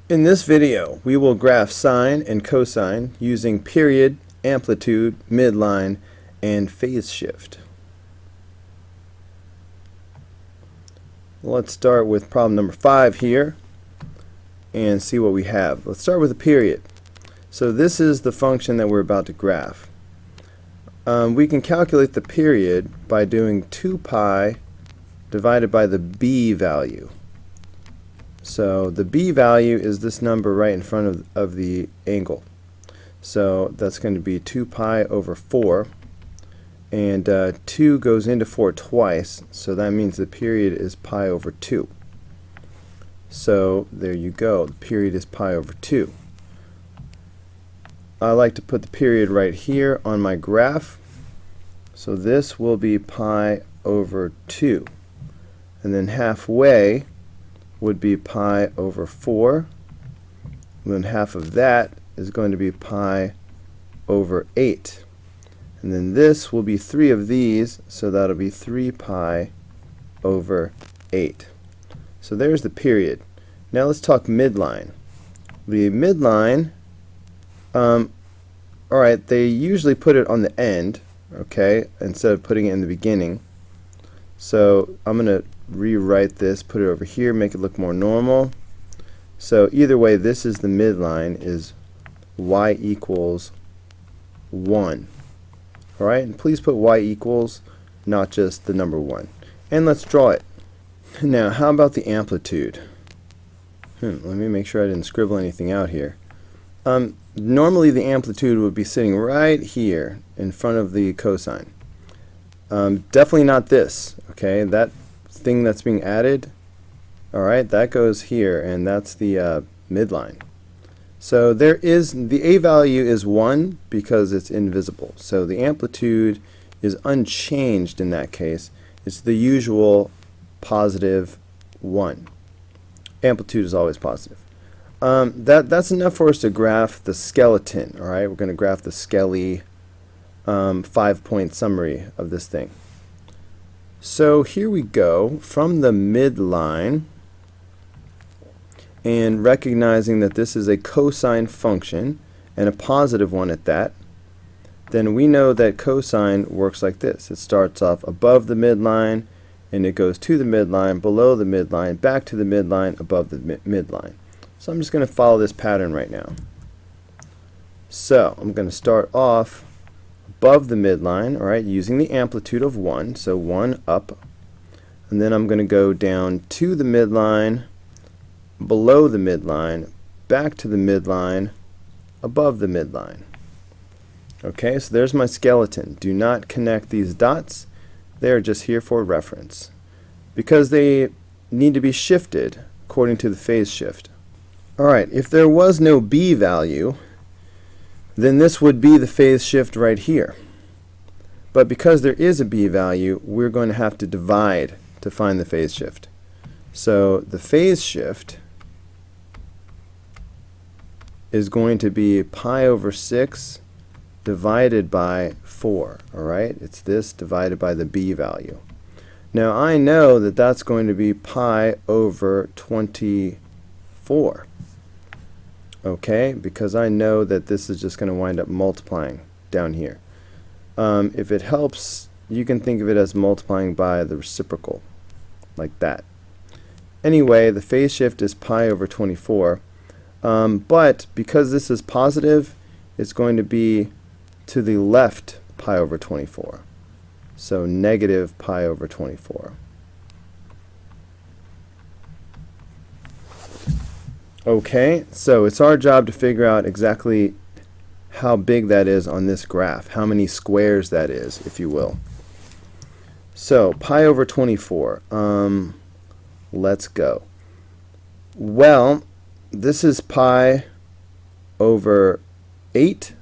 In this video, we will graph sine and cosine using period, amplitude, midline, and phase shift. Let's start with problem number 5 here and see what we have. Let's start with a period. So this is the function that we're about to graph. We can calculate the period by doing 2 pi divided by the b value. So the b value is this number right in front of the angle. So that's going to be 2 pi over 4. And 2 goes into 4 twice, so that means the period is pi over 2. So there you go, the period is pi over 2. I like to put the period right here on my graph. So this will be pi over 2. And then halfway would be pi over 4. And then half of that is going to be pi over 8. And then this will be 3 of these, so that'll be 3 pi over 8. So there's the period. Now let's talk midline. The midline, alright, they usually put it on the end, okay, instead of putting it in the beginning. So I'm going to rewrite this, put it over here, make it look more normal. So either way, this is the midline, is y equals 1. Alright, and please put y equals, not just the number 1. And let's draw it. Now, how about the amplitude? Let me make sure I didn't scribble anything out here. Normally the amplitude would be sitting right here in front of the cosine. Definitely not this, okay? That thing that's being added, alright, that goes here, and that's the midline. So there is, the a value is 1 because it's invisible. So the amplitude is unchanged in that case. It's the usual positive 1. Amplitude is always positive. That's enough for us to graph the skeleton. All right, we're going to graph the skelly 5-point summary of this thing. So here we go from the midline. And recognizing that this is a cosine function, and a positive one at that, then we know that cosine works like this. It starts off above the midline, and it goes to the midline, below the midline, back to the midline, above the midline. So I'm just going to follow this pattern right now. So I'm going to start off above the midline, all right, using the amplitude of 1, so 1 up, and then I'm going to go down to the midline, below the midline, back to the midline, above the midline. Okay, so there's my skeleton. Do not connect these dots. They're just here for reference because they need to be shifted according to the phase shift. Alright, if there was no b value, then this would be the phase shift right here. But because there is a b value, we're going to have to divide to find the phase shift. So the phase shift is going to be pi over 6 divided by 4. Alright, it's this divided by the b value. Now I know that that's going to be pi over 24. Okay, because I know that this is just going to wind up multiplying down here. If it helps, you can think of it as multiplying by the reciprocal, like that. Anyway, the phase shift is pi over 24. But because this is positive, it's going to be to the left pi over 24. So negative pi over 24. Okay, so it's our job to figure out exactly how big that is on this graph, how many squares that is, if you will. So pi over 24. Let's go. Well, this is pi over 8.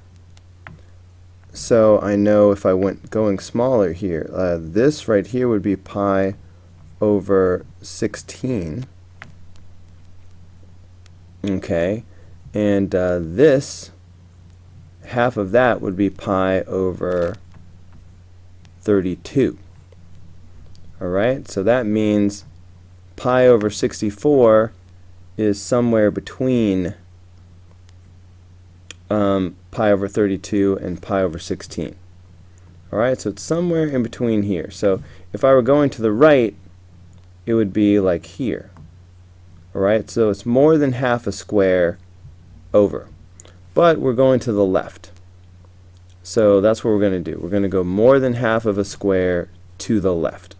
So I know if I went going smaller here, this right here would be pi over 16. Okay, and this, half of that would be pi over 32. Alright, so that means pi over 64 is somewhere between pi over 32 and pi over 16. Alright, so it's somewhere in between here. So if I were going to the right, it would be like here. Alright, so it's more than half a square over. But we're going to the left. So that's what we're going to do. We're going to go more than half of a square to the left.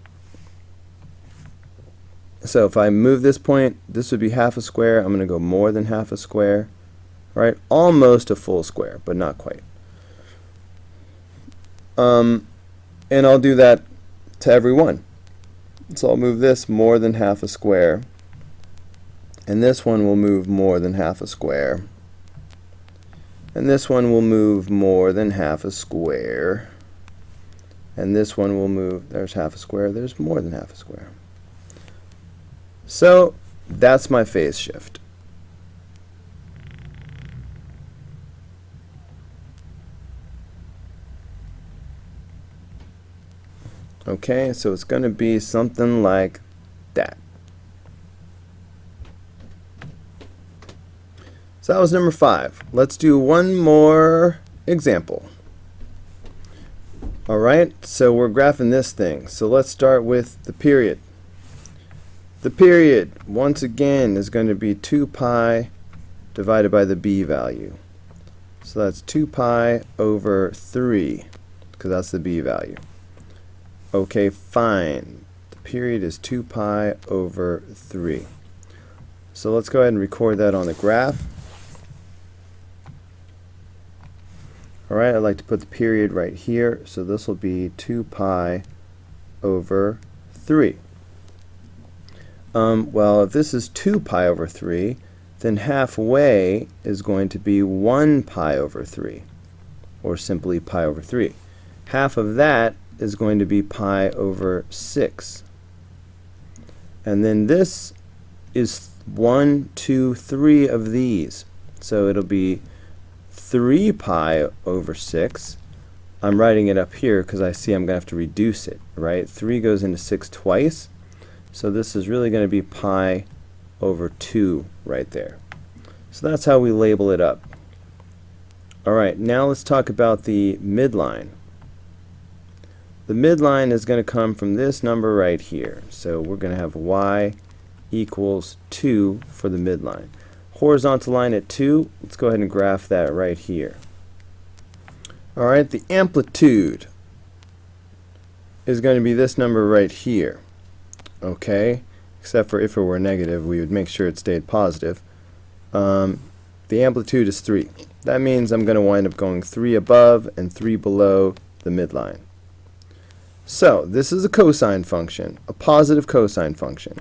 So if I move this point, this would be half a square. I'm going to go more than half a square. Right? Almost a full square, but not quite. And I'll do that to every one. So I'll move this more than half a square. And this one will move more than half a square. And this one will move more than half a square. And this one will move, there's half a square, there's more than half a square. So that's my phase shift. Okay, so it's going to be something like that. So that was number 5. Let's do one more example. Alright, so we're graphing this thing. So let's start with the period. The period, once again, is going to be 2 pi divided by the b value. So that's 2 pi over 3, because that's the b value. Okay, fine. The period is 2 pi over 3. So let's go ahead and record that on the graph. Alright, I'd like to put the period right here. So this will be 2 pi over 3. Well, if this is 2 pi over 3, then halfway is going to be 1 pi over 3, or simply pi over 3. Half of that is going to be pi over 6. And then this is 1, 2, 3 of these. So it'll be 3 pi over 6. I'm writing it up here because I see I'm going to have to reduce it, right? 3 goes into 6 twice. So this is really going to be pi over 2 right there. So that's how we label it up. Alright, now let's talk about the midline. The midline is going to come from this number right here. So we're going to have y equals 2 for the midline. Horizontal line at 2, let's go ahead and graph that right here. Alright, the amplitude is going to be this number right here. Okay, except for if it were negative, we would make sure it stayed positive. The amplitude is 3. That means I'm going to wind up going 3 above and 3 below the midline. So this is a cosine function, a positive cosine function.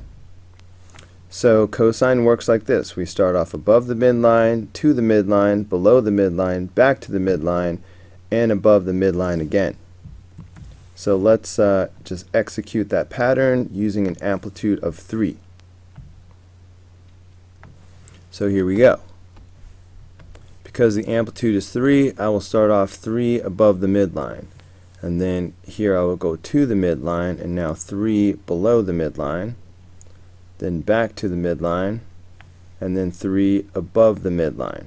So cosine works like this. We start off above the midline, to the midline, below the midline, back to the midline, and above the midline again. So let's just execute that pattern using an amplitude of 3. So here we go. Because the amplitude is 3, I will start off 3 above the midline. And then here I will go to the midline, and now 3 below the midline. Then back to the midline, and then 3 above the midline.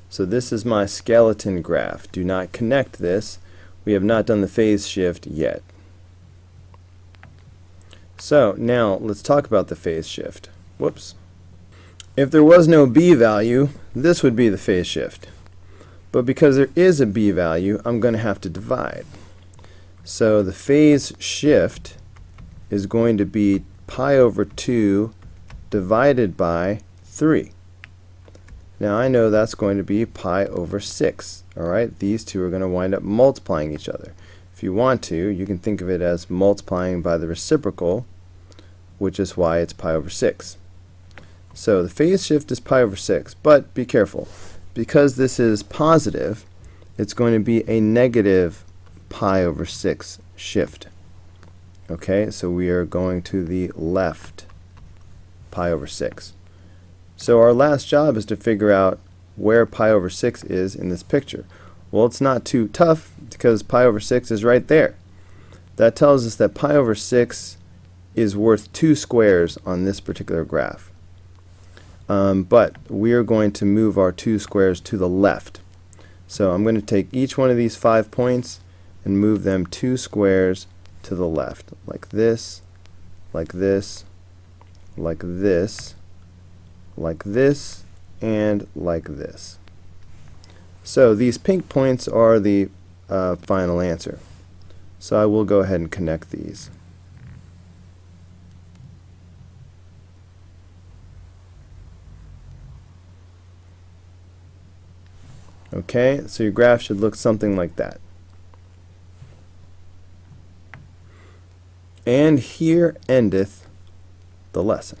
So this is my skeleton graph. Do not connect this. We have not done the phase shift yet. So now let's talk about the phase shift. Whoops. If there was no b value, this would be the phase shift. But because there is a b value, I'm going to have to divide. So the phase shift is going to be pi over 2 divided by 3. Now I know that's going to be pi over 6. Alright, these two are going to wind up multiplying each other. If you want to, you can think of it as multiplying by the reciprocal, which is why it's pi over 6. So the phase shift is pi over 6, but be careful. Because this is positive, it's going to be a negative pi over 6 shift. Okay, so we are going to the left pi over 6. So our last job is to figure out where pi over 6 is in this picture. Well, it's not too tough because pi over 6 is right there. That tells us that pi over 6 is worth 2 squares on this particular graph. but we are going to move our two squares to the left. So I'm going to take each one of these 5 points and move them 2 squares to the left, like this, like this, like this, like this, and like this. So these pink points are the final answer. So I will go ahead and connect these. Okay, so your graph should look something like that. And here endeth the lesson.